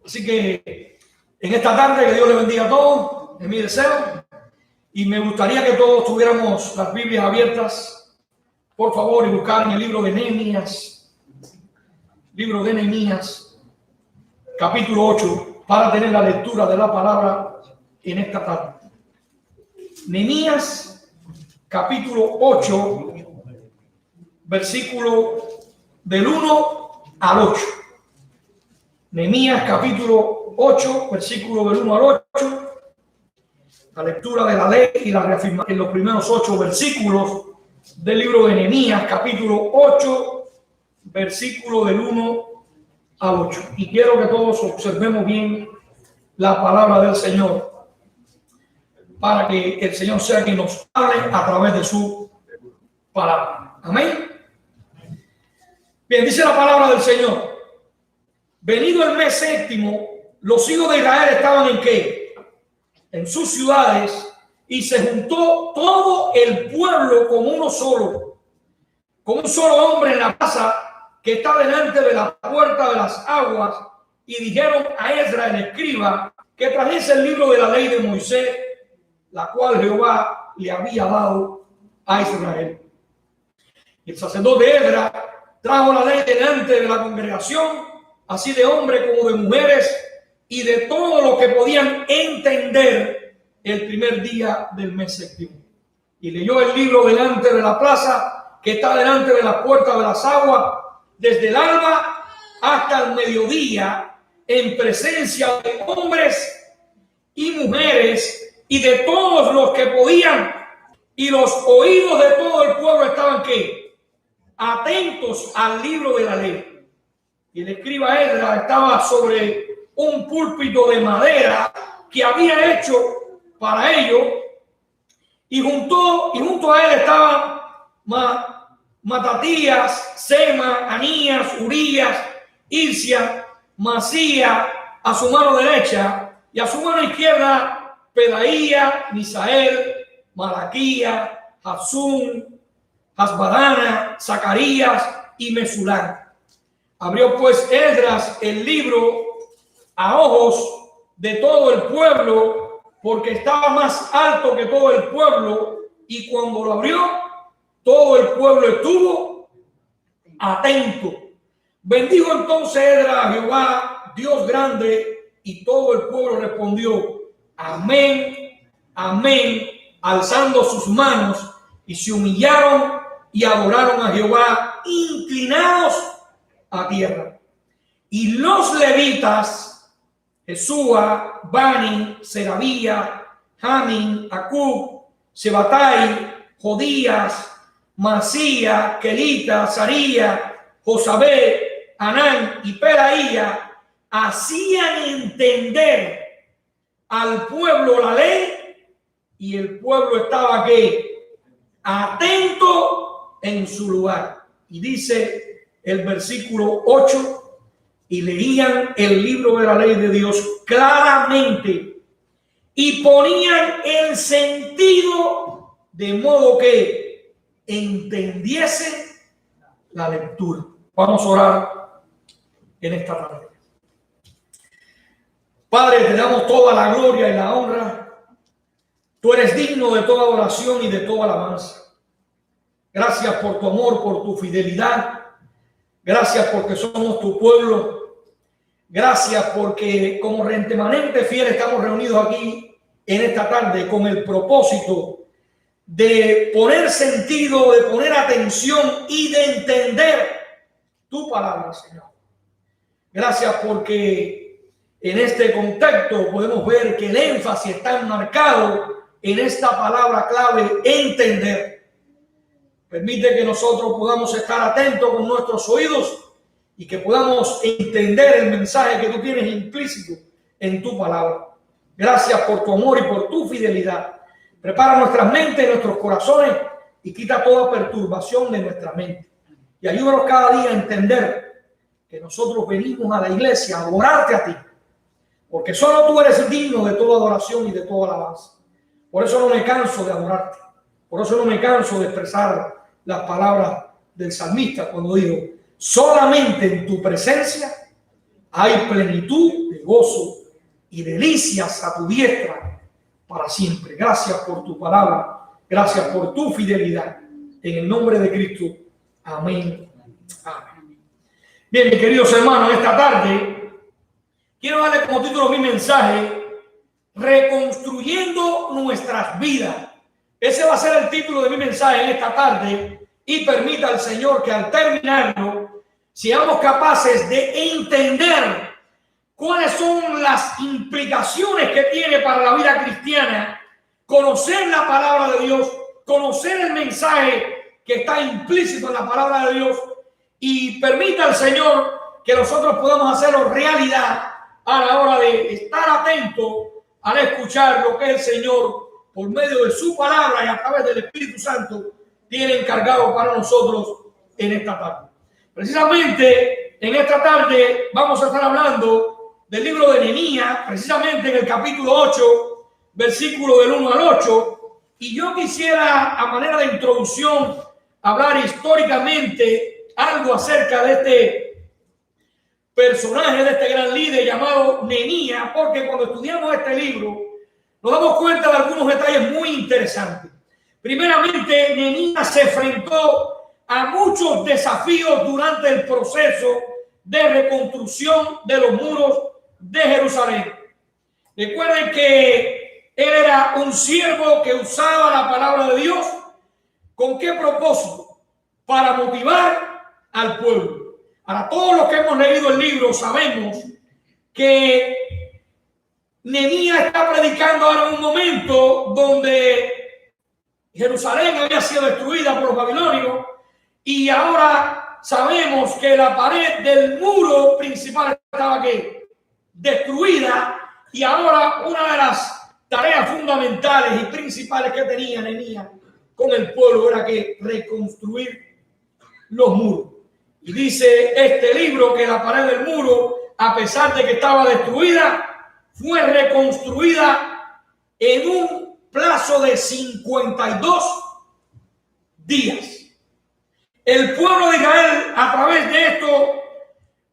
Así que en esta tarde, que Dios le bendiga a todos, es mi deseo. Y me gustaría que todos tuviéramos las Biblias abiertas, por favor, y buscar en el libro de Nehemías, capítulo 8, para tener la lectura de la palabra en esta tarde. Nehemías, capítulo 8, versículo del 1 al 8. Nehemías, capítulo 8, versículo del 1 al 8. La lectura de la ley y la reafirmación en los primeros 8 versículos del libro de Nehemías, capítulo 8, versículo del 1 al 8. Y quiero que todos observemos bien la palabra del Señor, para que el Señor sea quien nos hable a través de su palabra. Amén. Bien, dice la palabra del Señor. Venido el mes séptimo, los hijos de Israel estaban ¿en qué? En sus ciudades, y se juntó todo el pueblo como uno solo, como un solo hombre en la plaza que está delante de la puerta de las aguas, y dijeron a Esdras el escriba que trajese el libro de la ley de Moisés, la cual Jehová le había dado a Israel. Y el sacerdote Esdras trajo la ley delante de la congregación, así de hombres como de mujeres, y de todo lo que podían entender el primer día del mes séptimo. Y leyó el libro delante de la plaza que está delante de la puerta de las aguas, desde el alba hasta el mediodía, en presencia de hombres y mujeres y de todos los que podían, y los oídos de todo el pueblo estaban ¿qué? Atentos al libro de la ley. Y el escriba Esdras estaba sobre un púlpito de madera que había hecho para ello, y junto a él estaban Matatías, Sema, Anías, Urías, Hilcia, Masía a su mano derecha, y a su mano izquierda Pedaía, Misael, Malaquía, Hasum, Hasbadana, Zacarías y Mesulán. Abrió pues Esdras el libro a ojos de todo el pueblo, porque estaba más alto que todo el pueblo, y cuando lo abrió, todo el pueblo estuvo atento. Bendijo entonces Esdras a Jehová, Dios grande, y todo el pueblo respondió, amén, amén, alzando sus manos, y se humillaron y adoraron a Jehová, inclinados a tierra. Y los levitas, Jesúa, Bani, Serabía, Jamin, Acub, Sebatai, Jodías, Masía, Kelita, Saría, Josabé, Anán y Pelaía, hacían entender al pueblo la ley, y el pueblo estaba ¿qué? Atento en su lugar. Y dice el versículo 8, y leían el libro de la ley de Dios claramente y ponían el sentido de modo que entendiese la lectura. Vamos a orar en esta tarde. Padre, te damos toda la gloria y la honra. Tú eres digno de toda oración y de toda alabanza. Gracias por tu amor, por tu fidelidad. Gracias porque somos tu pueblo. Gracias porque como remanente fiel estamos reunidos aquí en esta tarde con el propósito de poner sentido, de poner atención y de entender tu palabra, Señor. Gracias porque en este contexto podemos ver que el énfasis está enmarcado en esta palabra clave, entender. Permite que nosotros podamos estar atentos con nuestros oídos y que podamos entender el mensaje que tú tienes implícito en tu palabra. Gracias por tu amor y por tu fidelidad. Prepara nuestras mentes, nuestros corazones, y quita toda perturbación de nuestra mente. Y ayúdanos cada día a entender que nosotros venimos a la iglesia a adorarte a ti, porque solo tú eres digno de toda adoración y de toda alabanza. Por eso no me canso de adorarte. Por eso no me canso de expresar las palabras del salmista cuando digo, solamente en tu presencia hay plenitud de gozo y delicias a tu diestra para siempre. Gracias por tu palabra. Gracias por tu fidelidad. En el nombre de Cristo. Amén. Amén. Bien, mis queridos hermanos, esta tarde quiero darle como título a mi mensaje: reconstruyendo nuestras vidas. Ese va a ser el título de mi mensaje en esta tarde, y permita al Señor que al terminarlo seamos capaces de entender cuáles son las implicaciones que tiene para la vida cristiana conocer la palabra de Dios, conocer el mensaje que está implícito en la palabra de Dios, y permita al Señor que nosotros podamos hacerlo realidad a la hora de estar atentos al escuchar lo que el Señor, por medio de su palabra y a través del Espíritu Santo, tiene encargado para nosotros en esta tarde. Precisamente en esta tarde vamos a estar hablando del libro de Nehemías, precisamente en el capítulo 8, versículo del 1 al 8. Y yo quisiera, a manera de introducción, hablar históricamente algo acerca de este personaje, de este gran líder llamado Nehemías, porque cuando estudiamos este libro nos damos cuenta de algunos detalles muy interesantes. Primeramente, Nehemías se enfrentó a muchos desafíos durante el proceso de reconstrucción de los muros de Jerusalén. Recuerden que él era un siervo que usaba la palabra de Dios. ¿Con qué propósito? Para motivar al pueblo. Ahora, todos los que hemos leído el libro sabemos que Nehemías está predicando ahora en un momento donde Jerusalén había sido destruida por los babilonios, y ahora sabemos que la pared del muro principal estaba aquí destruida, y ahora una de las tareas fundamentales y principales que tenía Nehemías con el pueblo era que reconstruir los muros. Y dice este libro que la pared del muro, a pesar de que estaba destruida, fue reconstruida en un plazo de 52 días. El pueblo de Israel, a través de esto,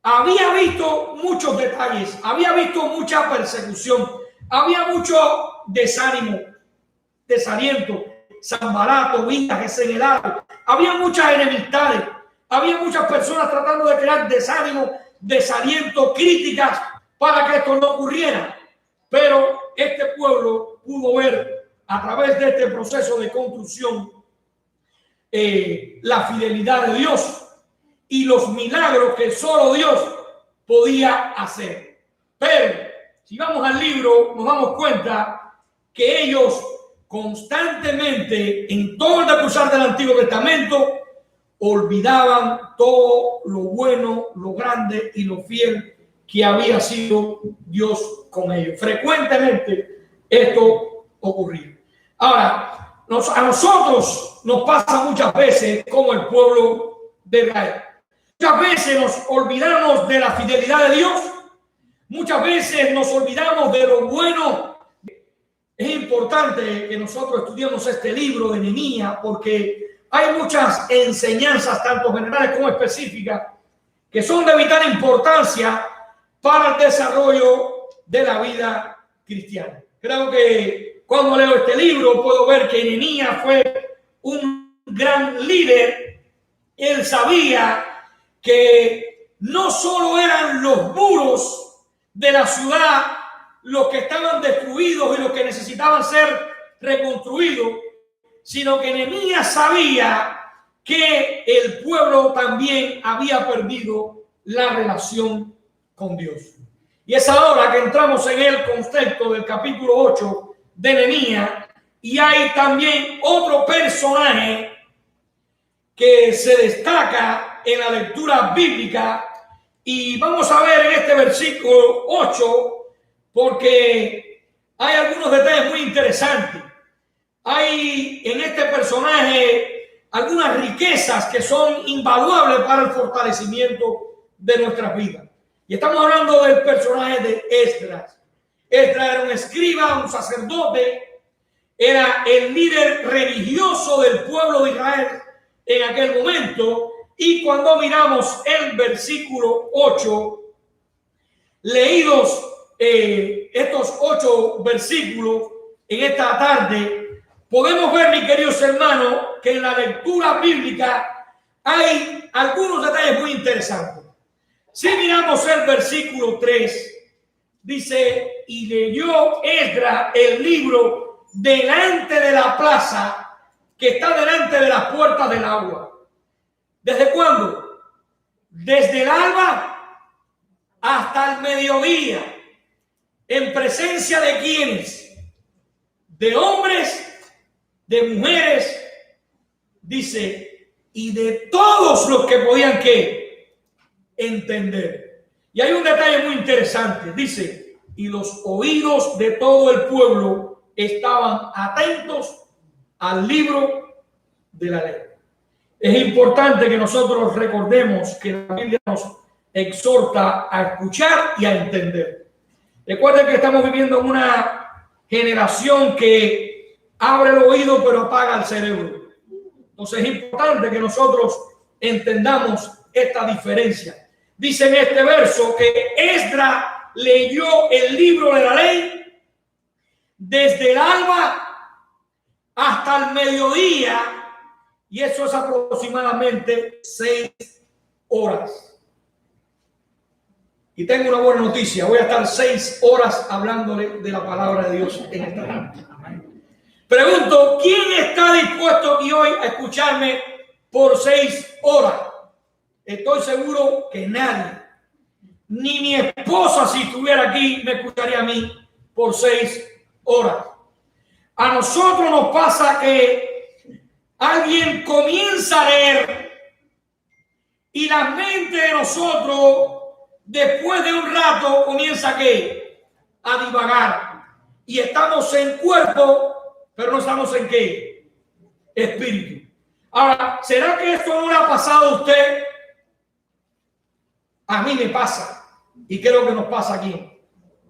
había visto muchos detalles, había visto mucha persecución, había mucho desánimo, desaliento, Sanbalat, Tobías, Gesem-Elah, había muchas enemistades, había muchas personas tratando de crear desánimo, desaliento, críticas para que esto no ocurriera. Pero este pueblo pudo ver a través de este proceso de construcción la fidelidad de Dios y los milagros que solo Dios podía hacer. Pero si vamos al libro, nos damos cuenta que ellos constantemente, en todo el decusar del Antiguo Testamento, olvidaban todo lo bueno, lo grande y lo fiel que había sido Dios con ellos. Frecuentemente esto ocurría. Ahora, a nosotros nos pasa muchas veces como el pueblo de Israel. Muchas veces nos olvidamos de la fidelidad de Dios. Muchas veces nos olvidamos de lo bueno. Es importante que nosotros estudiemos este libro de Nehemías porque hay muchas enseñanzas, tanto generales como específicas, que son de vital importancia para el desarrollo de la vida cristiana. Creo que cuando leo este libro puedo ver que Nehemías fue un gran líder. Él sabía que no solo eran los muros de la ciudad los que estaban destruidos y los que necesitaban ser reconstruidos, sino que Nehemías sabía que el pueblo también había perdido la relación con Dios. Y es ahora que entramos en el contexto del capítulo 8 de Nehemías, y hay también otro personaje que se destaca en la lectura bíblica, y vamos a ver en este versículo 8 porque hay algunos detalles muy interesantes. Hay en este personaje algunas riquezas que son invaluables para el fortalecimiento de nuestras vidas. Y estamos hablando del personaje de Esdras. Esdras era un escriba, un sacerdote, era el líder religioso del pueblo de Israel en aquel momento. Y cuando miramos el versículo 8, leídos estos 8 versículos en esta tarde, podemos ver, mis queridos hermanos, que en la lectura bíblica hay algunos detalles muy interesantes. Si miramos el versículo 3, dice, y leyó Esdras el libro delante de la plaza que está delante de las puertas del agua. ¿Desde cuándo? Desde el alba hasta el mediodía. ¿En presencia de quiénes? De hombres, de mujeres, dice, y de todos los que podían ¿qué? Entender. Y hay un detalle muy interesante, dice, y los oídos de todo el pueblo estaban atentos al libro de la ley. Es importante que nosotros recordemos que la Biblia nos exhorta a escuchar y a entender. Recuerden que estamos viviendo en una generación que abre el oído pero apaga el cerebro. Entonces es importante que nosotros entendamos esta diferencia. Dice en este verso que Esdras leyó el libro de la ley desde el alba hasta el mediodía, y eso es aproximadamente 6 horas. Y tengo una buena noticia, voy a estar 6 horas hablándole de la palabra de Dios en esta noche. Pregunto, ¿quién está dispuesto aquí hoy a escucharme por 6 horas? Estoy seguro que nadie, ni mi esposa si estuviera aquí me escucharía a mí por 6 horas. A nosotros nos pasa que alguien comienza a leer y la mente de nosotros después de un rato comienza ¿qué? A divagar. Y estamos en cuerpo, pero no estamos en ¿qué? Espíritu. Ahora, ¿será que esto no le ha pasado a usted? A mí me pasa. Y creo que nos pasa aquí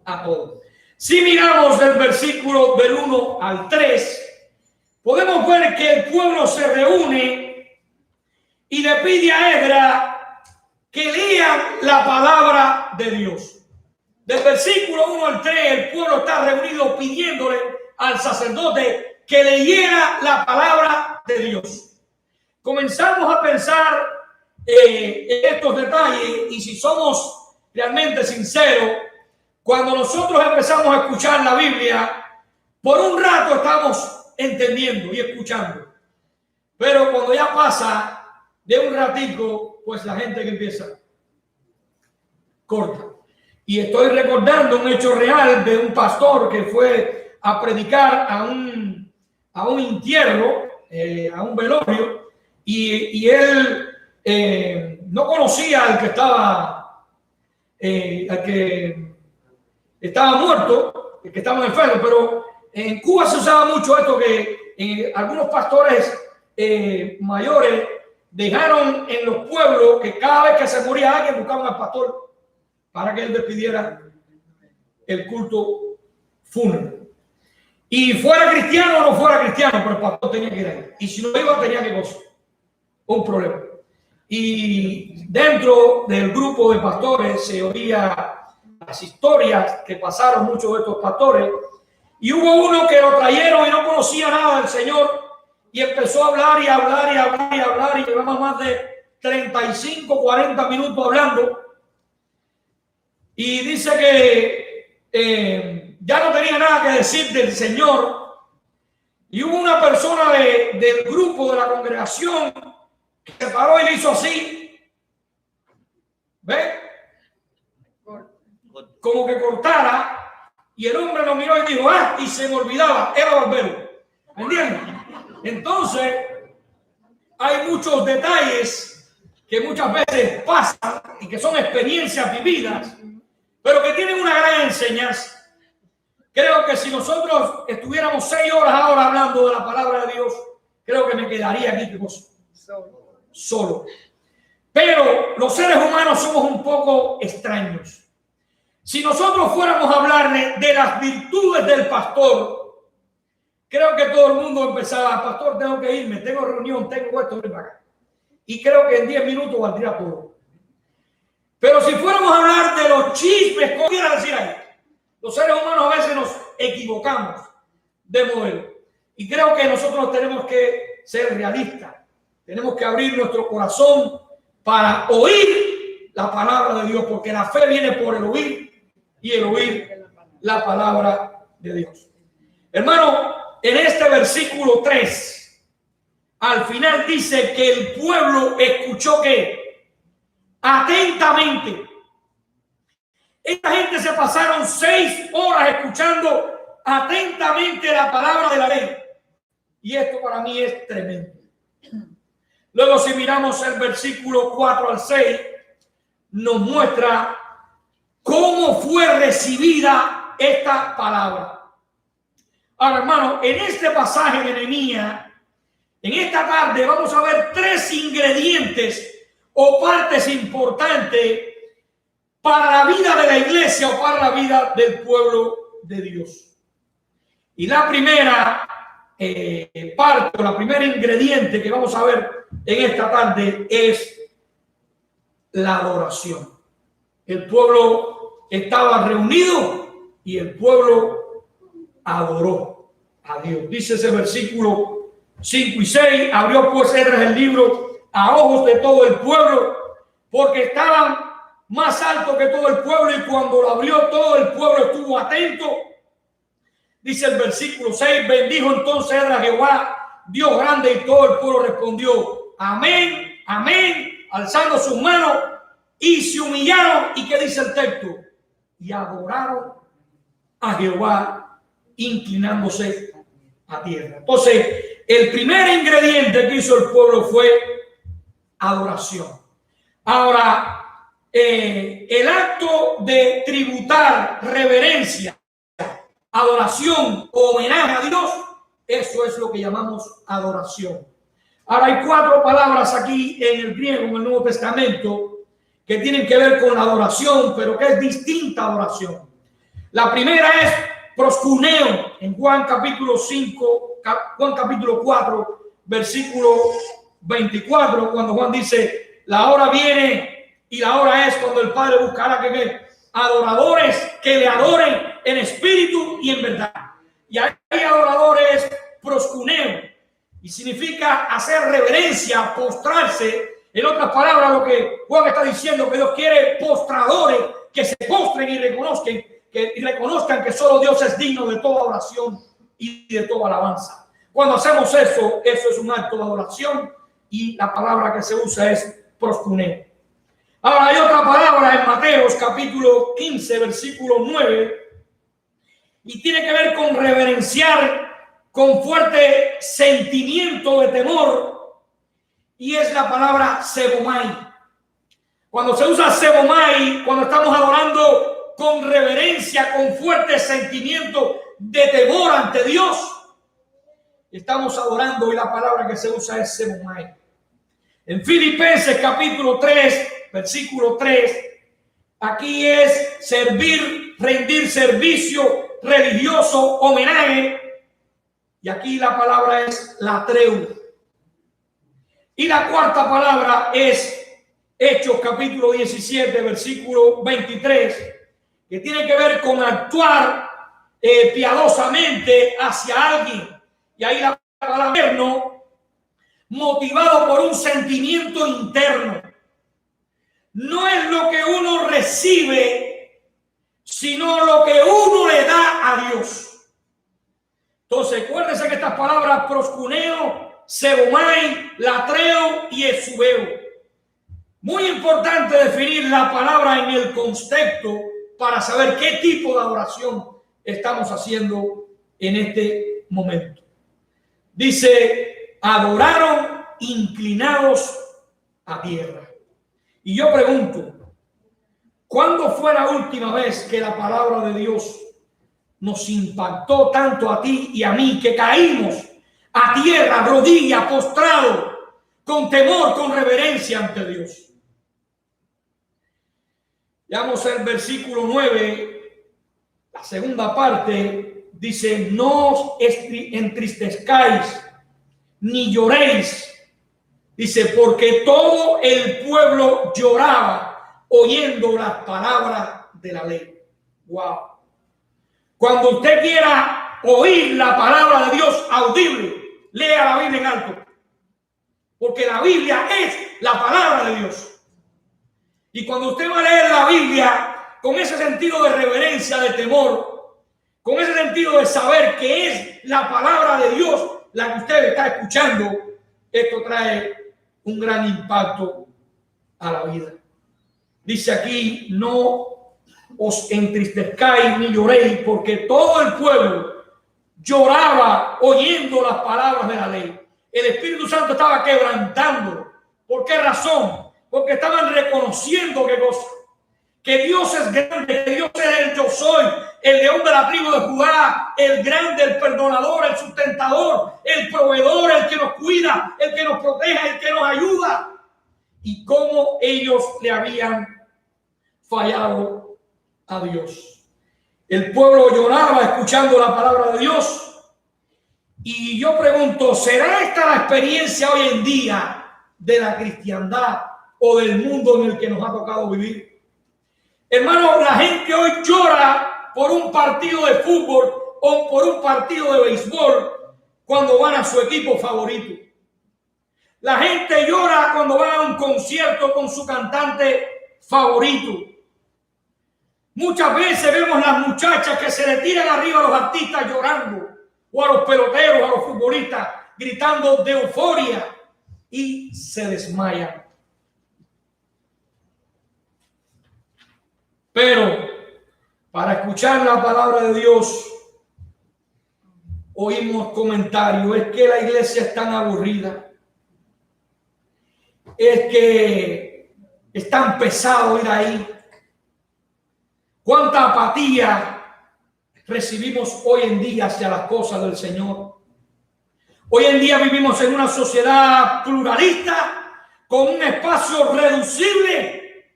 a todos. Si miramos el versículo del 1 al 3, podemos ver que el pueblo se reúne y le pide a Esdras que lean la palabra de Dios. Del versículo 1 al 3, el pueblo está reunido pidiéndole al sacerdote que leyera la palabra de Dios. Comenzamos a pensar en estos detalles, y si somos realmente sinceros, cuando nosotros empezamos a escuchar la Biblia, por un rato estamos entendiendo y escuchando. Pero cuando ya pasa de un ratico, pues la gente que empieza corta. Y estoy recordando un hecho real de un pastor que fue a predicar a un entierro, a un velorio, y él no conocía al que estaba muerto, el que estaba enfermo, pero en Cuba se usaba mucho esto que algunos pastores mayores dejaron en los pueblos que cada vez que se moría alguien buscaban al pastor para que él despidiera el culto fúnebre. Y fuera cristiano o no fuera cristiano, pero el pastor tenía que ir ahí. Y si no iba, tenía que gozar. Un problema. Y dentro del grupo de pastores se oía las historias que pasaron muchos de estos pastores. Y hubo uno que lo trajeron y no conocía nada del Señor. Y empezó a hablar y hablar y hablar y hablar. Y llevamos más de 35, 40 minutos hablando. Y dice que ya no tenía nada que decir del Señor. Y hubo una persona del grupo, de la congregación, que se paró y le hizo así. ¿Ve? Como que cortara. Y el hombre lo miró y dijo, y se me olvidaba, era barbero. ¿Me entiendes? Entonces, hay muchos detalles que muchas veces pasan y que son experiencias vividas, pero que tienen una gran enseñanza. Creo que si nosotros estuviéramos 6 horas ahora hablando de la palabra de Dios, creo que me quedaría aquí solo. Pero los seres humanos somos un poco extraños. Si nosotros fuéramos a hablarle de las virtudes del pastor, creo que todo el mundo empezaba, pastor, tengo que irme, tengo reunión, tengo esto, ven para acá. Y creo que en 10 minutos valdría todo. Pero si fuéramos a hablar de los chismes, ¿cómo quiera decir ahí? Los seres humanos a veces nos equivocamos de modelo. Y creo que nosotros tenemos que ser realistas. Tenemos que abrir nuestro corazón para oír la palabra de Dios, porque la fe viene por el oír y el oír la palabra de Dios. Hermano, en este versículo 3, al final dice que el pueblo escuchó que atentamente. Esta gente se pasaron 6 horas escuchando atentamente la palabra de la ley. Y esto para mí es tremendo. Luego, si miramos el versículo 4 al 6, nos muestra cómo fue recibida esta palabra. Ahora, hermano, en este pasaje de Nehemías, en esta tarde vamos a ver 3 ingredientes o partes importantes para la vida de la iglesia o para la vida del pueblo de Dios. Y la primera parte, o la primera ingrediente que vamos a ver en esta tarde es la adoración. El pueblo estaba reunido y el pueblo adoró a Dios. Dice ese versículo 5 y 6, abrió pues Esdras el libro a ojos de todo el pueblo, porque estaban más alto que todo el pueblo, y cuando lo abrió todo el pueblo estuvo atento. Dice el versículo 6, bendijo entonces Esdras Jehová, Dios grande, y todo el pueblo respondió, amén, amén, alzando sus manos, y se humillaron. ¿Y qué dice el texto? Y adoraron a Jehová, inclinándose a tierra. Entonces, el primer ingrediente que hizo el pueblo fue adoración. Ahora, el acto de tributar reverencia, adoración, homenaje a Dios, eso es lo que llamamos adoración. Ahora, hay 4 palabras aquí en el griego, en el Nuevo Testamento, que tienen que ver con la adoración, pero que es distinta adoración. La primera es proskuneo, en Juan capítulo 4, versículo 24, cuando Juan dice, la hora viene y la hora es cuando el Padre buscará que adoradores que le adoren en espíritu y en verdad. Y hay adoradores proskuneo, y significa hacer reverencia, postrarse. En otras palabras, lo que Juan está diciendo, que Dios quiere postradores que se postren y reconozcan que solo Dios es digno de toda oración y de toda alabanza. Cuando hacemos eso, eso es un acto de adoración, y la palabra que se usa es proskuneo. Ahora, hay otra palabra en Mateos capítulo 15, versículo 9, y tiene que ver con reverenciar con fuerte sentimiento de temor, y es la palabra sebomai. Cuando se usa sebomai, cuando estamos adorando con reverencia, con fuerte sentimiento de temor ante Dios, estamos adorando, y la palabra que se usa es sebomai. En Filipenses capítulo 3, versículo 3, aquí es servir, rendir servicio religioso, homenaje, y aquí la palabra es latreu. Y la cuarta palabra es Hechos capítulo 17, versículo 23, que tiene que ver con actuar piadosamente hacia alguien. Y ahí la palabra interno, motivado por un sentimiento interno. No es lo que uno recibe, sino lo que uno le da a Dios. Entonces, acuérdense que estas palabras proskuneo, sebomai, latreo y esubeo. Muy importante definir la palabra en el contexto para saber qué tipo de adoración estamos haciendo en este momento. Dice, adoraron inclinados a tierra. Y yo pregunto, ¿cuándo fue la última vez que la palabra de Dios nos impactó tanto a ti y a mí que caímos a tierra, rodilla, postrado, con temor, con reverencia ante Dios? Veamos el versículo 9, la segunda parte, dice, no os entristezcáis ni lloréis. Dice, porque todo el pueblo lloraba oyendo las palabras de la ley. Wow. Cuando usted quiera oír la palabra de Dios audible, lea la Biblia en alto. Porque la Biblia es la palabra de Dios. Y cuando usted va a leer la Biblia con ese sentido de reverencia, de temor, con ese sentido de saber que es la palabra de Dios la que usted está escuchando, esto trae un gran impacto a la vida. Dice aquí: no os entristezcáis ni lloréis, porque todo el pueblo lloraba oyendo las palabras de la ley. El Espíritu Santo estaba quebrantando. ¿Por qué razón? Porque estaban reconociendo ¿qué cosa? Que Dios es grande, que Dios es el yo soy, el león de la tribu de Judá, el grande, el perdonador, el sustentador, el proveedor, el que nos cuida, el que nos protege, el que nos ayuda. Y cómo ellos le habían fallado a Dios. El pueblo lloraba escuchando la palabra de Dios. Y yo pregunto, ¿será esta la experiencia hoy en día de la cristiandad o del mundo en el que nos ha tocado vivir? Hermano, la gente hoy llora por un partido de fútbol o por un partido de béisbol cuando van a su equipo favorito. La gente llora cuando van a un concierto con su cantante favorito. Muchas veces vemos las muchachas que se le tiran arriba a los artistas llorando, o a los peloteros, a los futbolistas, gritando de euforia, y se desmayan. Pero para escuchar la palabra de Dios, oímos comentarios: es que la iglesia es tan aburrida, es que es tan pesado ir ahí. Cuánta apatía recibimos hoy en día hacia las cosas del Señor. Hoy en día vivimos en una sociedad pluralista, con un espacio reducible,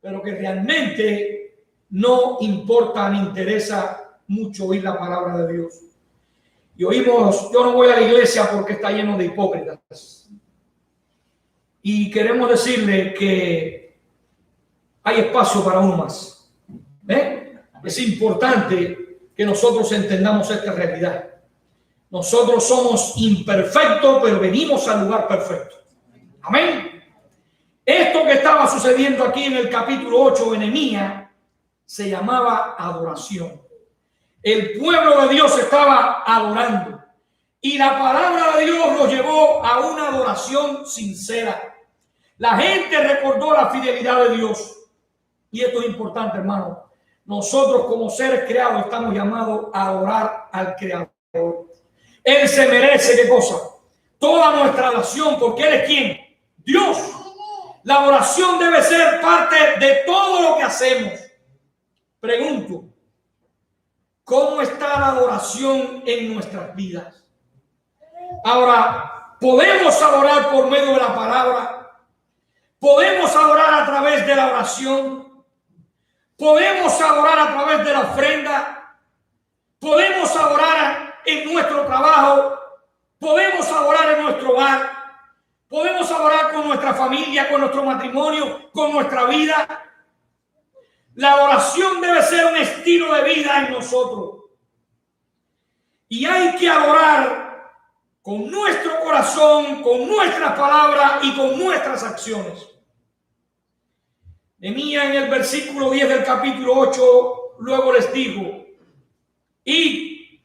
pero que realmente no importa ni interesa mucho oír la palabra de Dios. Y oímos: yo no voy a la iglesia porque está lleno de hipócritas. Y queremos decirle que hay espacio para uno más. Es importante que nosotros entendamos esta realidad. Nosotros somos imperfectos, pero venimos al lugar perfecto. Amén. Esto que estaba sucediendo aquí en el capítulo 8 de Nehemías se llamaba adoración. El pueblo de Dios estaba adorando y la palabra de Dios los llevó a una adoración sincera. La gente recordó la fidelidad de Dios. Y esto es importante, hermano. Nosotros como seres creados estamos llamados a adorar al Creador. Él se merece, ¿qué cosa? Toda nuestra adoración, porque Él es ¿quién? Dios. La adoración debe ser parte de todo lo que hacemos. Pregunto, ¿cómo está la adoración en nuestras vidas? Ahora, ¿podemos adorar por medio de la palabra? ¿Podemos adorar a través de la oración? ¿Podemos adorar a través de la ofrenda? ¿Podemos adorar en nuestro trabajo? ¿Podemos adorar en nuestro hogar? ¿Podemos adorar con nuestra familia, con nuestro matrimonio, con nuestra vida? La adoración debe ser un estilo de vida en nosotros. Y hay que adorar con nuestro corazón, con nuestras palabras y con nuestras acciones. Nehemías en el versículo 10 del capítulo 8 luego les dijo: y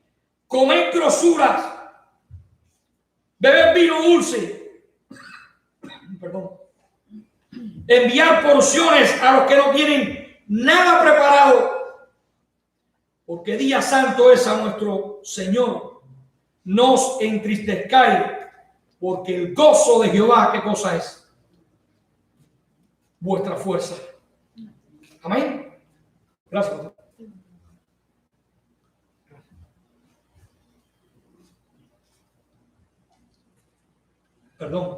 comed grosuras, bebed vino dulce, enviar porciones a los que no tienen nada preparado, porque día santo es a nuestro Señor. No os entristezcáis, porque el gozo de Jehová, ¿qué cosa es? Vuestra fuerza. Amén. Gracias. Perdón.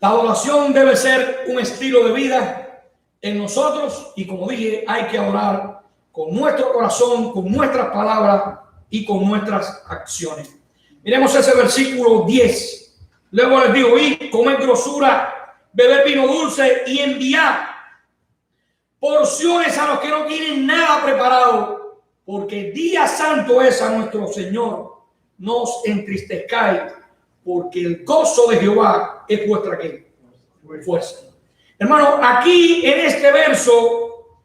La adoración debe ser un estilo de vida en nosotros y, como dije, hay que adorar con nuestro corazón, con nuestras palabras y con nuestras acciones. Miremos ese versículo 10. Luego les digo: y comed grosura, beber vino dulce y enviar porciones a los que no tienen nada preparado, porque día santo es a nuestro Señor. No os entristezcáis, porque el gozo de Jehová es vuestra ¿qué? Fuerza. Hermano, aquí en este verso,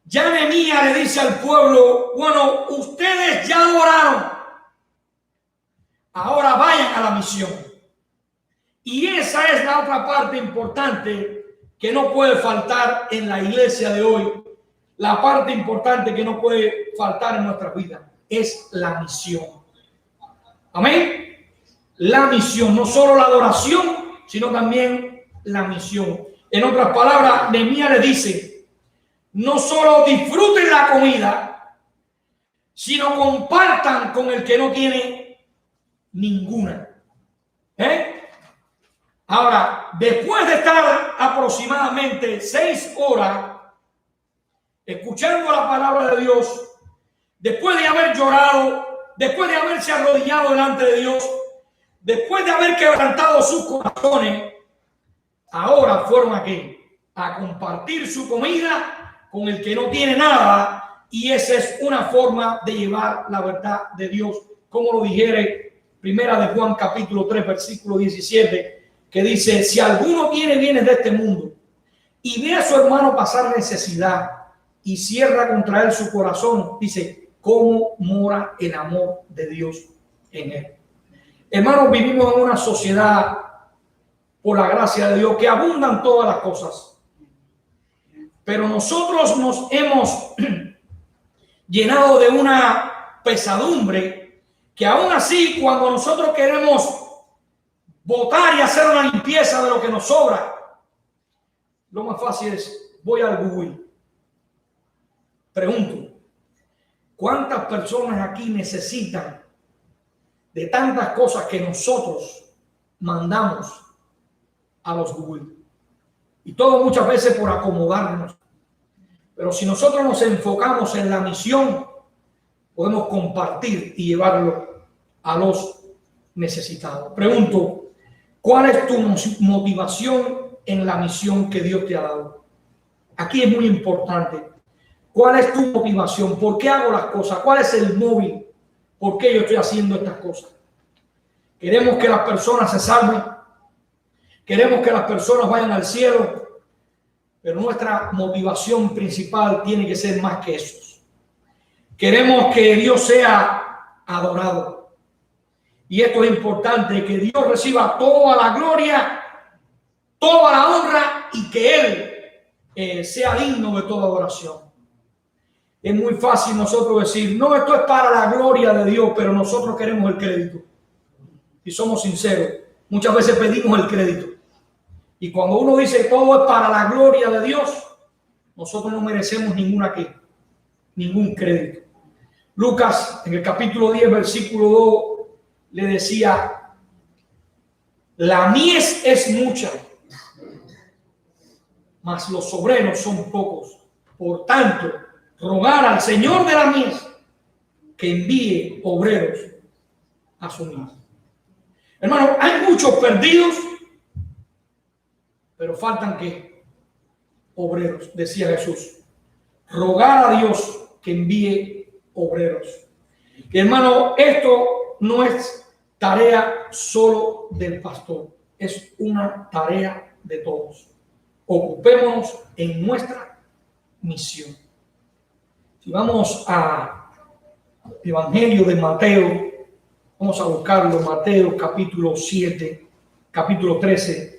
ya Nehemías le dice al pueblo: bueno, ustedes ya adoraron, ahora vayan a la misión. Y esa es la otra parte importante que no puede faltar en la iglesia de hoy. La parte importante que no puede faltar en nuestra vida es la misión. Amén. La misión, no solo la adoración, sino también la misión. En otras palabras, Nehemías le dice: no solo disfruten la comida, sino compartan con el que no tiene ninguna. Ahora, después de estar aproximadamente 6 horas escuchando la palabra de Dios, después de haber llorado, después de haberse arrodillado delante de Dios, después de haber quebrantado sus corazones, ahora fueron aquí a compartir su comida con el que no tiene nada, y esa es una forma de llevar la verdad de Dios, como lo dijere Primera de Juan capítulo 3 versículo 17, que dice: si alguno tiene bienes de este mundo y ve a su hermano pasar necesidad y cierra contra él su corazón, dice: ¿cómo mora el amor de Dios en él? Hermanos, vivimos en una sociedad, por la gracia de Dios, que abundan todas las cosas, pero nosotros nos hemos llenado de una pesadumbre que aún así, cuando nosotros queremos botar y hacer una limpieza de lo que nos sobra, lo más fácil es: voy al Google. Pregunto: ¿cuántas personas aquí necesitan de tantas cosas que nosotros mandamos a los Google? Y todo muchas veces por acomodarnos. Pero si nosotros nos enfocamos en la misión, podemos compartir y llevarlo a los necesitados. Pregunto: ¿cuál es tu motivación en la misión que Dios te ha dado? Aquí es muy importante. ¿Cuál es tu motivación? ¿Por qué hago las cosas? ¿Cuál es el móvil? ¿Por qué yo estoy haciendo estas cosas? ¿Queremos que las personas se salven? ¿Queremos que las personas vayan al cielo? Pero nuestra motivación principal tiene que ser más que eso. Queremos que Dios sea adorado. Y esto es importante: que Dios reciba toda la gloria, toda la honra, y que Él sea digno de toda adoración. Es muy fácil nosotros decir: no, esto es para la gloria de Dios, pero nosotros queremos el crédito. Si somos sinceros, muchas veces pedimos el crédito. Y cuando uno dice todo es para la gloria de Dios, nosotros no merecemos ningún crédito. Lucas, en el capítulo 10, versículo 2, le decía: la mies es mucha, mas los obreros son pocos. Por tanto, rogar al Señor de la mies que envíe obreros a su mies. Hermano, hay muchos perdidos, pero faltan ¿qué? Obreros, decía Jesús. Rogar a Dios que envíe obreros. Y hermano, esto no es tarea solo del pastor, es una tarea de todos. Ocupémonos en nuestra misión. Si vamos a Evangelio de Mateo, vamos a buscarlo, Mateo capítulo 7, capítulo 13.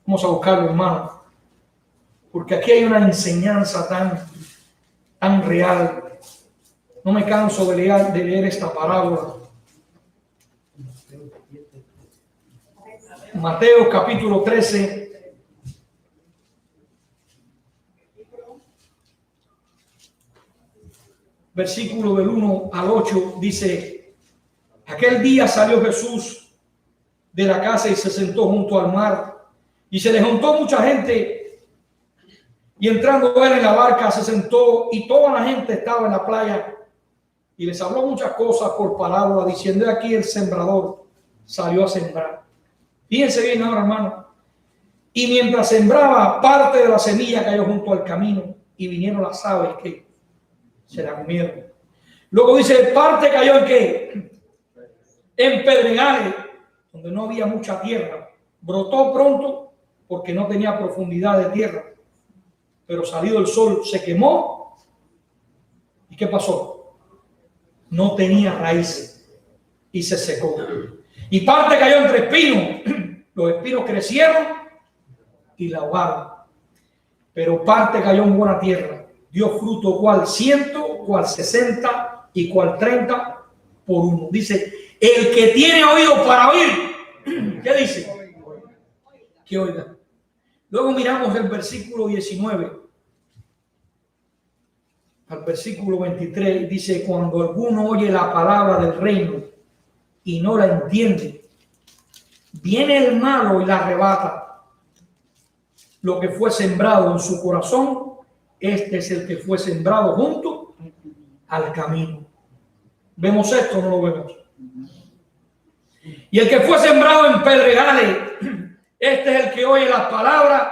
Vamos a buscarlo, hermano, porque aquí hay una enseñanza tan real. No me canso de leer esta parábola. Mateo capítulo 13. Versículo del 1 al 8 dice: aquel día salió Jesús de la casa y se sentó junto al mar, y se le juntó mucha gente, y entrando él en la barca se sentó, y toda la gente estaba en la playa, y les habló muchas cosas por parábola, diciendo: aquí el sembrador salió a sembrar. Fíjense bien ahora, hermano, Y mientras sembraba, parte de la semilla cayó junto al camino y vinieron las aves que se la comieron. Luego dice, parte cayó en qué? En pedregales, donde no había mucha tierra. Brotó pronto porque no tenía profundidad de tierra. Pero salido el sol se quemó. ¿Y qué pasó? No tenía raíces y se secó. Y parte cayó entre espinos. Los espinos crecieron y la ahogaron. Pero parte cayó en buena tierra. Dio fruto cual 100, cual 60 y cual 30 por uno. Dice, el que tiene oído para oír, ¿qué dice? Que oiga. Luego miramos el versículo 19 al versículo 23. Dice, cuando alguno oye la palabra del reino y no la entiende, viene el malo y la arrebata. Lo que fue sembrado en su corazón, este es el que fue sembrado junto al camino. ¿Vemos esto o no lo vemos? Y el que fue sembrado en pedregales, este es el que oye las palabras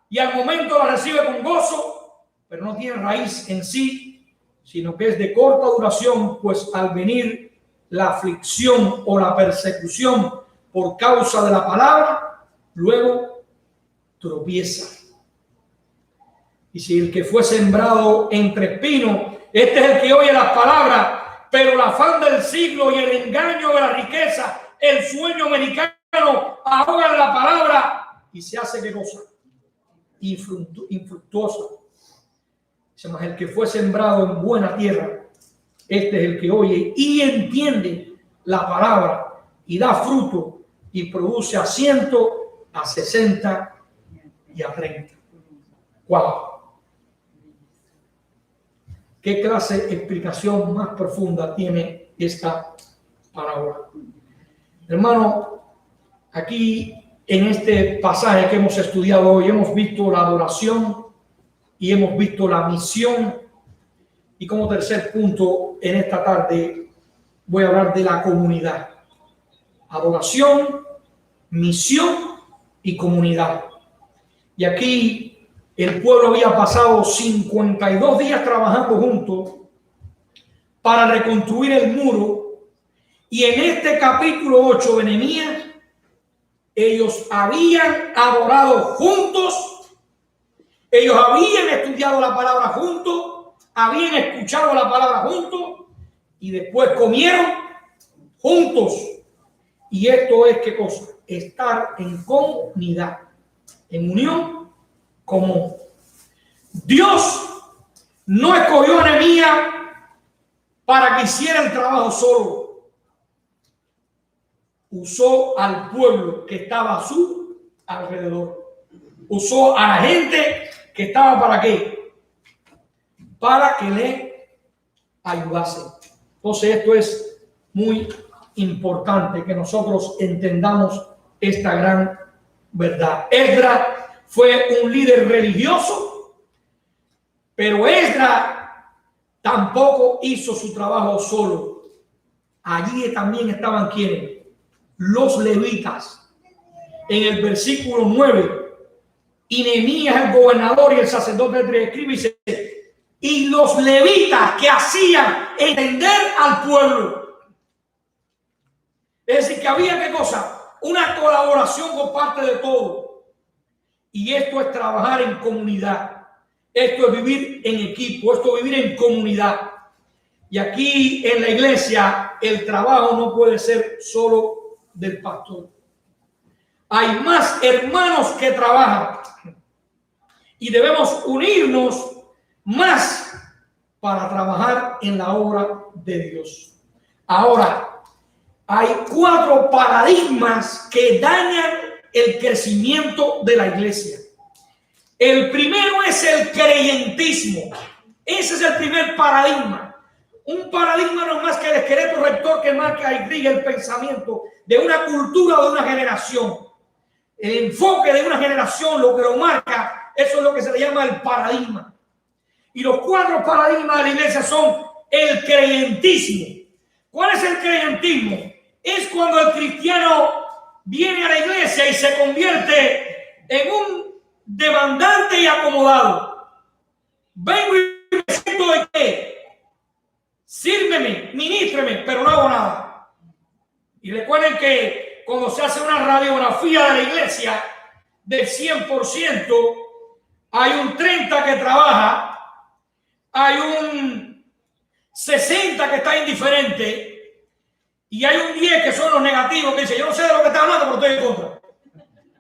y al momento las recibe con gozo, pero no tiene raíz en sí, sino que es de corta duración, pues al venir la aflicción o la persecución por causa de la palabra, luego tropieza. Y si el que fue sembrado entre espinos, este es el que oye las palabras, pero el afán del siglo y el engaño de la riqueza, el sueño americano, ahogan la palabra y se hace ¿qué cosa? Infructuosa. Más el que fue sembrado en buena tierra, este es el que oye y entiende la palabra y da fruto y produce a 100, a 60 y a 30. ¡Wow! ¿Qué clase de explicación más profunda tiene esta parábola? Hermano, aquí en este pasaje que hemos estudiado hoy hemos visto la adoración y hemos visto la misión. Y como tercer punto en esta tarde voy a hablar de la comunidad. Adoración, misión y comunidad. Y aquí el pueblo había pasado 52 días trabajando juntos para reconstruir el muro. Y en este capítulo 8 de Nehemías, ellos habían adorado juntos, ellos habían estudiado la palabra juntos, habían escuchado la palabra juntos y después comieron juntos. Y esto es ¿qué cosa? Estar en comunidad, en unión común. Dios no escogió a Nehemías para que hiciera el trabajo solo. Usó al pueblo que estaba a su alrededor. Usó a la gente que estaba ¿para qué? Para que le ayudase. Entonces esto es muy importante que nosotros entendamos esta gran verdad. Esdras fue un líder religioso, pero Esdras tampoco hizo su trabajo solo. Allí también estaban ¿quiénes? Los levitas. En el versículo 9, y Nehemías, el gobernador y el sacerdote escribe y dice, y los levitas que hacían entender al pueblo. Es decir, que había ¿qué cosa? Una colaboración por parte de todos. Y esto es trabajar en comunidad. Esto es vivir en equipo. Esto es vivir en comunidad. Y aquí en la iglesia el trabajo no puede ser solo del pastor. Hay más hermanos que trabajan. Y debemos unirnos más para trabajar en la obra de Dios. Ahora, hay 4 paradigmas que dañan el crecimiento de la iglesia. El primero es el creyentismo. Ese es el primer paradigma. Un paradigma no es más que el esqueleto rector que marca y rige el pensamiento de una cultura o de una generación. El enfoque de una generación, lo que lo marca, eso es lo que se le llama el paradigma. Y los 4 paradigmas de la iglesia son el creyentismo. ¿Cuál es el creyentismo? Es cuando el cristiano viene a la iglesia y se convierte en un demandante y acomodado. Vengo y me siento de qué. Sírveme, ministreme, pero no hago nada. Y recuerden que cuando se hace una radiografía de la iglesia del 100%, hay un 30% que trabaja, hay un 60% que está indiferente y hay un 10% que son los negativos, que dice, yo no sé de lo que está hablando, pero estoy en contra.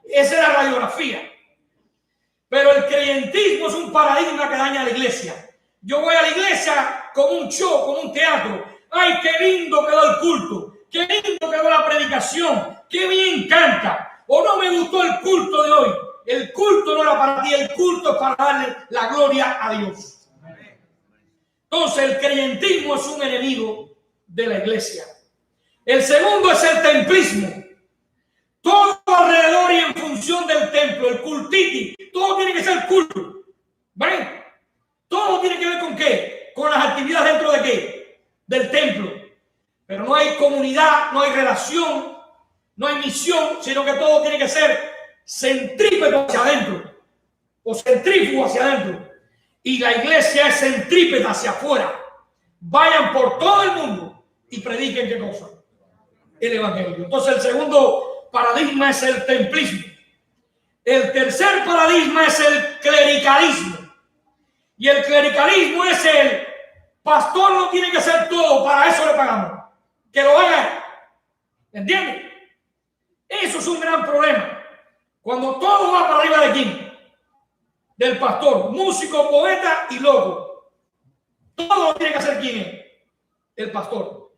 Esa es la radiografía. Pero el creyentismo es un paradigma que daña a la iglesia. Yo voy a la iglesia como un show, como un teatro. ¡Ay, qué lindo quedó el culto! ¡Qué lindo quedó la predicación! ¡Qué bien canta! ¿O no me gustó el culto de hoy? El culto no era para ti, el culto es para darle la gloria a Dios. Entonces el creyentismo es un enemigo de la iglesia. El segundo es el templismo. Todo alrededor y en función del templo, el cultiti, todo tiene que ser culto. ¿Ven? Todo tiene que ver con qué? Con las actividades dentro de qué? Del templo. Pero no hay comunidad, no hay relación, no hay misión, sino que todo tiene que ser centrípeto hacia adentro o centrífugo hacia adentro. Y la iglesia es centrípeta hacia afuera. Vayan por todo el mundo y prediquen qué cosa? El evangelio. Entonces el segundo paradigma es el templismo. El tercer paradigma es el clericalismo. Y el clericalismo es el pastor no tiene que hacer todo, para eso le pagamos. Que lo haga. ¿Entiendes? Eso es un gran problema. Cuando todo va para arriba de quién? Del pastor, músico, poeta y loco. Todo lo tiene que hacer quién es? El pastor.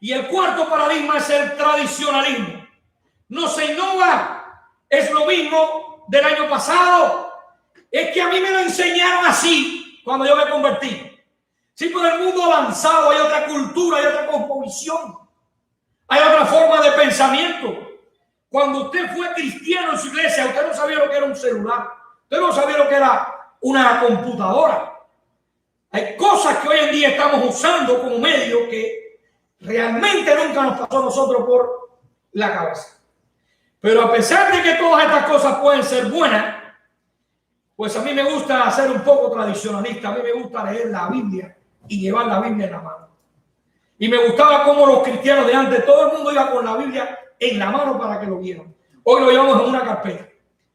Y el cuarto paradigma es el tradicionalismo. No se innova. Es lo mismo del año pasado. Es que a mí me lo enseñaron así cuando yo me convertí. Sí, pero el mundo avanzado, hay otra cultura, hay otra cosmovisión, hay otra forma de pensamiento. Cuando usted fue cristiano en su iglesia, usted no sabía lo que era un celular, usted no sabía lo que era una computadora. Hay cosas que hoy en día estamos usando como medio que realmente nunca nos pasó a nosotros por la cabeza. Pero a pesar de que todas estas cosas pueden ser buenas, pues a mí me gusta ser un poco tradicionalista. A mí me gusta leer la Biblia y llevar la Biblia en la mano. Y me gustaba cómo los cristianos de antes, todo el mundo iba con la Biblia en la mano para que lo vieran. Hoy lo llevamos en una carpeta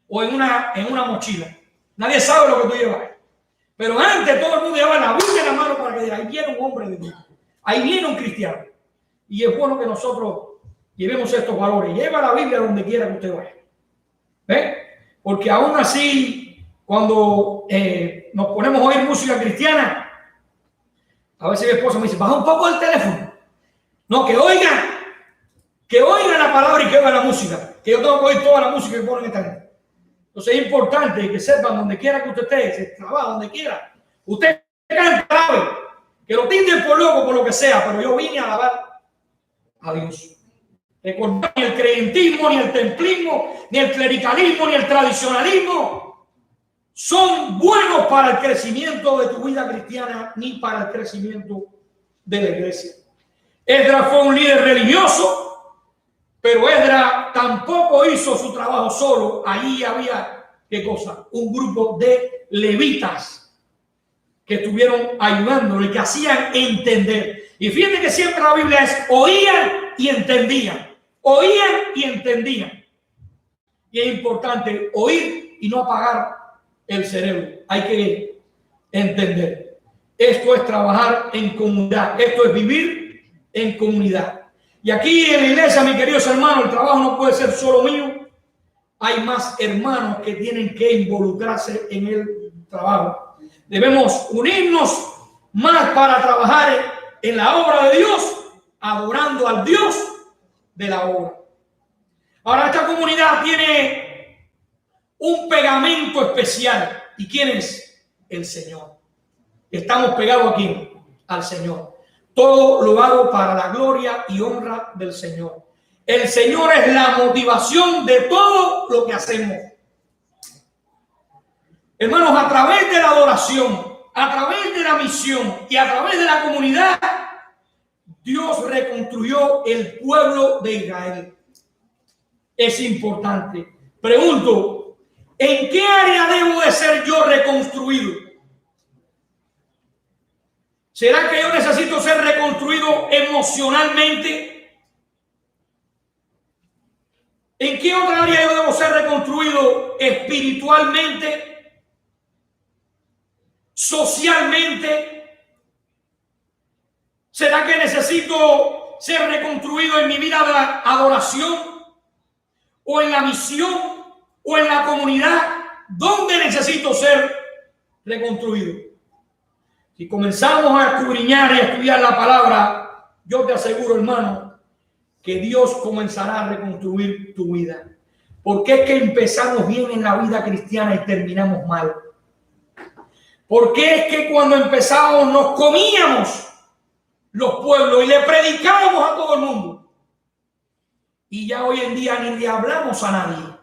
o en una mochila. Nadie sabe lo que tú llevas. Pero antes todo el mundo llevaba la Biblia en la mano para que diga, ahí viene un hombre de Dios. Ahí viene un cristiano. Y es bueno que nosotros llevemos estos valores. Lleva la Biblia donde quiera que usted vaya. ¿Ve? Porque aún así, cuando nos ponemos a oír música cristiana, a veces mi esposa me dice, baja un poco el teléfono. No, que oigan la palabra y que oigan la música. Que yo tengo que oír toda la música que ponen esta gente. Entonces es importante que sepan donde quiera que usted esté, se trabaja donde quiera. Usted canta, que lo tinden por loco, por lo que sea, pero yo vine a alabar a Dios. Recordar, ni el creyentismo, ni el templismo, ni el clericalismo, ni el tradicionalismo son buenos para el crecimiento de tu vida cristiana, ni para el crecimiento de la iglesia. Esdras fue un líder religioso, pero Esdras tampoco hizo su trabajo solo. Allí había, ¿qué cosa? Un grupo de levitas que estuvieron ayudándole, que hacían entender. Y fíjate que siempre la Biblia es oían y entendían. Oían y entendían. Y es importante oír y no apagar el cerebro. Hay que entender. Esto es trabajar en comunidad. Esto es vivir en comunidad. Y aquí en la iglesia, mis queridos hermanos, el trabajo no puede ser solo mío. Hay más hermanos que tienen que involucrarse en el trabajo. Debemos unirnos más para trabajar en la obra de Dios, adorando al Dios de la obra. Ahora, esta comunidad tiene un pegamento especial. ¿Y quién es? El Señor. Estamos pegados aquí al Señor. Todo lo hago para la gloria y honra del Señor. El Señor es la motivación de todo lo que hacemos. Hermanos, a través de la adoración, a través de la misión y a través de la comunidad, Dios reconstruyó el pueblo de Israel. Es importante. Pregunto, ¿En qué área debo de ser yo reconstruido? ¿Será que yo necesito ser reconstruido emocionalmente? ¿En qué otra área yo debo ser reconstruido espiritualmente? ¿Socialmente? ¿Será que necesito ser reconstruido en mi vida de adoración? ¿O en la misión? ¿O en la comunidad? ¿Dónde necesito ser reconstruido? Si comenzamos a escudriñar y a estudiar la palabra, yo te aseguro, hermano, que Dios comenzará a reconstruir tu vida. ¿Por qué es que empezamos bien en la vida cristiana y terminamos mal? ¿Por qué es que cuando empezamos nos comíamos los pueblos y le predicábamos a todo el mundo? Y ya hoy en día ni le hablamos a nadie.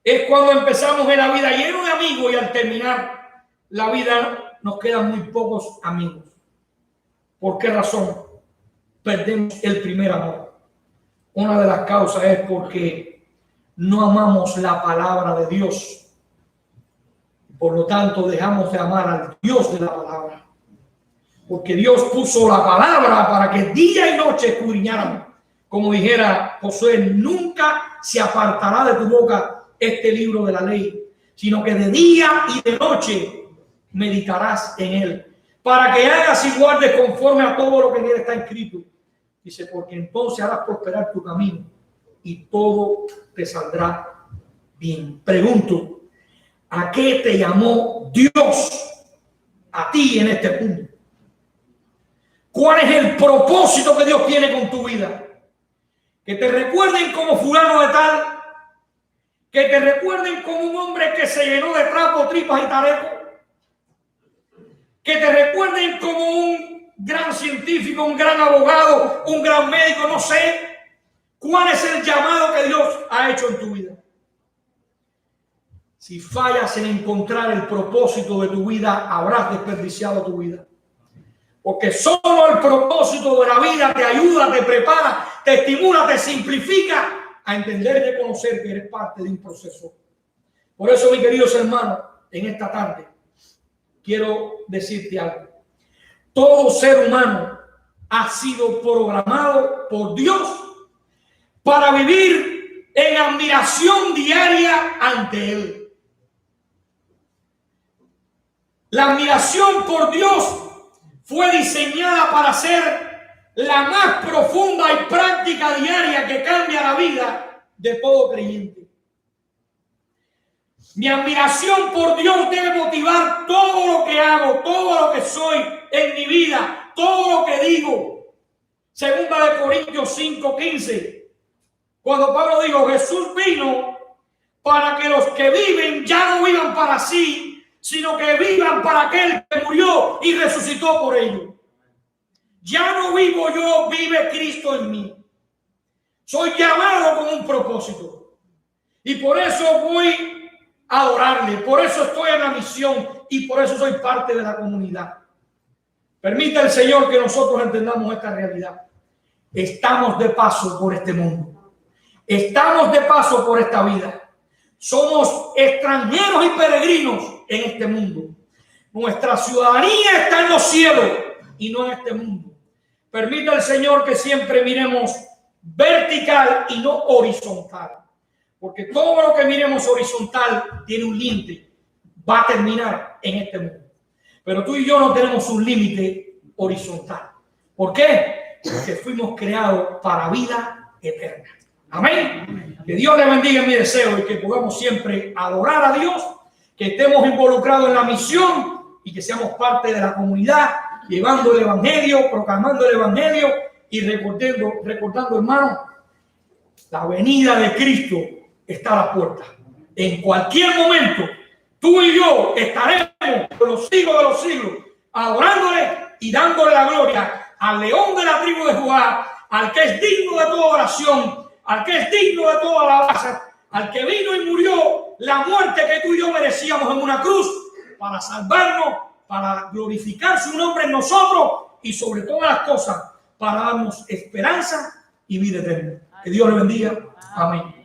Es cuando empezamos en la vida lleno de amigos y al terminar la vida nos quedan muy pocos amigos. ¿Por qué razón? Perdemos el primer amor. Una de las causas es porque no amamos la palabra de Dios. Por lo tanto, dejamos de amar al Dios de la palabra. Porque Dios puso la palabra para que día y noche escudriñáramos. Como dijera Josué, nunca se apartará de tu boca este libro de la ley, sino que de día y de noche meditarás en él, para que hagas y guardes conforme a todo lo que en él está escrito. Dice, porque entonces harás prosperar tu camino y todo te saldrá bien. Pregunto, ¿a qué te llamó Dios a ti en este mundo? ¿Cuál es el propósito que Dios tiene con tu vida? Que te recuerden como fulano de tal, que te recuerden como un hombre que se llenó de trapos, tripas y tarecos, que te recuerden como un gran científico, un gran abogado, un gran médico, no sé. ¿Cuál es el llamado que Dios ha hecho en tu vida? Si fallas en encontrar el propósito de tu vida, habrás desperdiciado tu vida. Porque solo el propósito de la vida te ayuda, te prepara, te estimula, te simplifica a entender y reconocer que eres parte de un proceso. Por eso, mis queridos hermanos, en esta tarde quiero decirte algo. Todo ser humano ha sido programado por Dios para vivir en admiración diaria ante Él. La admiración por Dios fue diseñada para ser la más profunda y práctica diaria que cambia la vida de todo creyente. Mi admiración por Dios debe motivar todo lo que hago, todo lo que soy en mi vida, todo lo que digo. Segunda de Corintios 5:15. Cuando Pablo dijo, Jesús vino para que los que viven ya no vivan para sí, sino que vivan para aquel que murió y resucitó por ellos. Ya no vivo yo, vive Cristo en mí. Soy llamado con un propósito. Y por eso voy a adorarle, por eso estoy en la misión y por eso soy parte de la comunidad. Permita el Señor que nosotros entendamos esta realidad. Estamos de paso por este mundo. Estamos de paso por esta vida. Somos extranjeros y peregrinos en este mundo. Nuestra ciudadanía está en los cielos y no en este mundo. Permita el Señor que siempre miremos vertical y no horizontal. Porque todo lo que miremos horizontal tiene un límite. Va a terminar en este mundo. Pero tú y yo no tenemos un límite horizontal. ¿Por qué? Porque fuimos creados para vida eterna. Amén. Que Dios le bendiga en mi deseo y que podamos siempre adorar a Dios, que estemos involucrados en la misión y que seamos parte de la comunidad, llevando el evangelio, proclamando el evangelio y recordando, hermano, la venida de Cristo está a la puerta. En cualquier momento, tú y yo estaremos por los siglos de los siglos, adorándole y dándole la gloria al león de la tribu de Judá, al que es digno de toda oración, al que es digno de toda alabanza, al que vino y murió la muerte que tú y yo merecíamos en una cruz para salvarnos, para glorificar su nombre en nosotros y sobre todas las cosas para darnos esperanza y vida eterna. Que Dios le bendiga. Amén.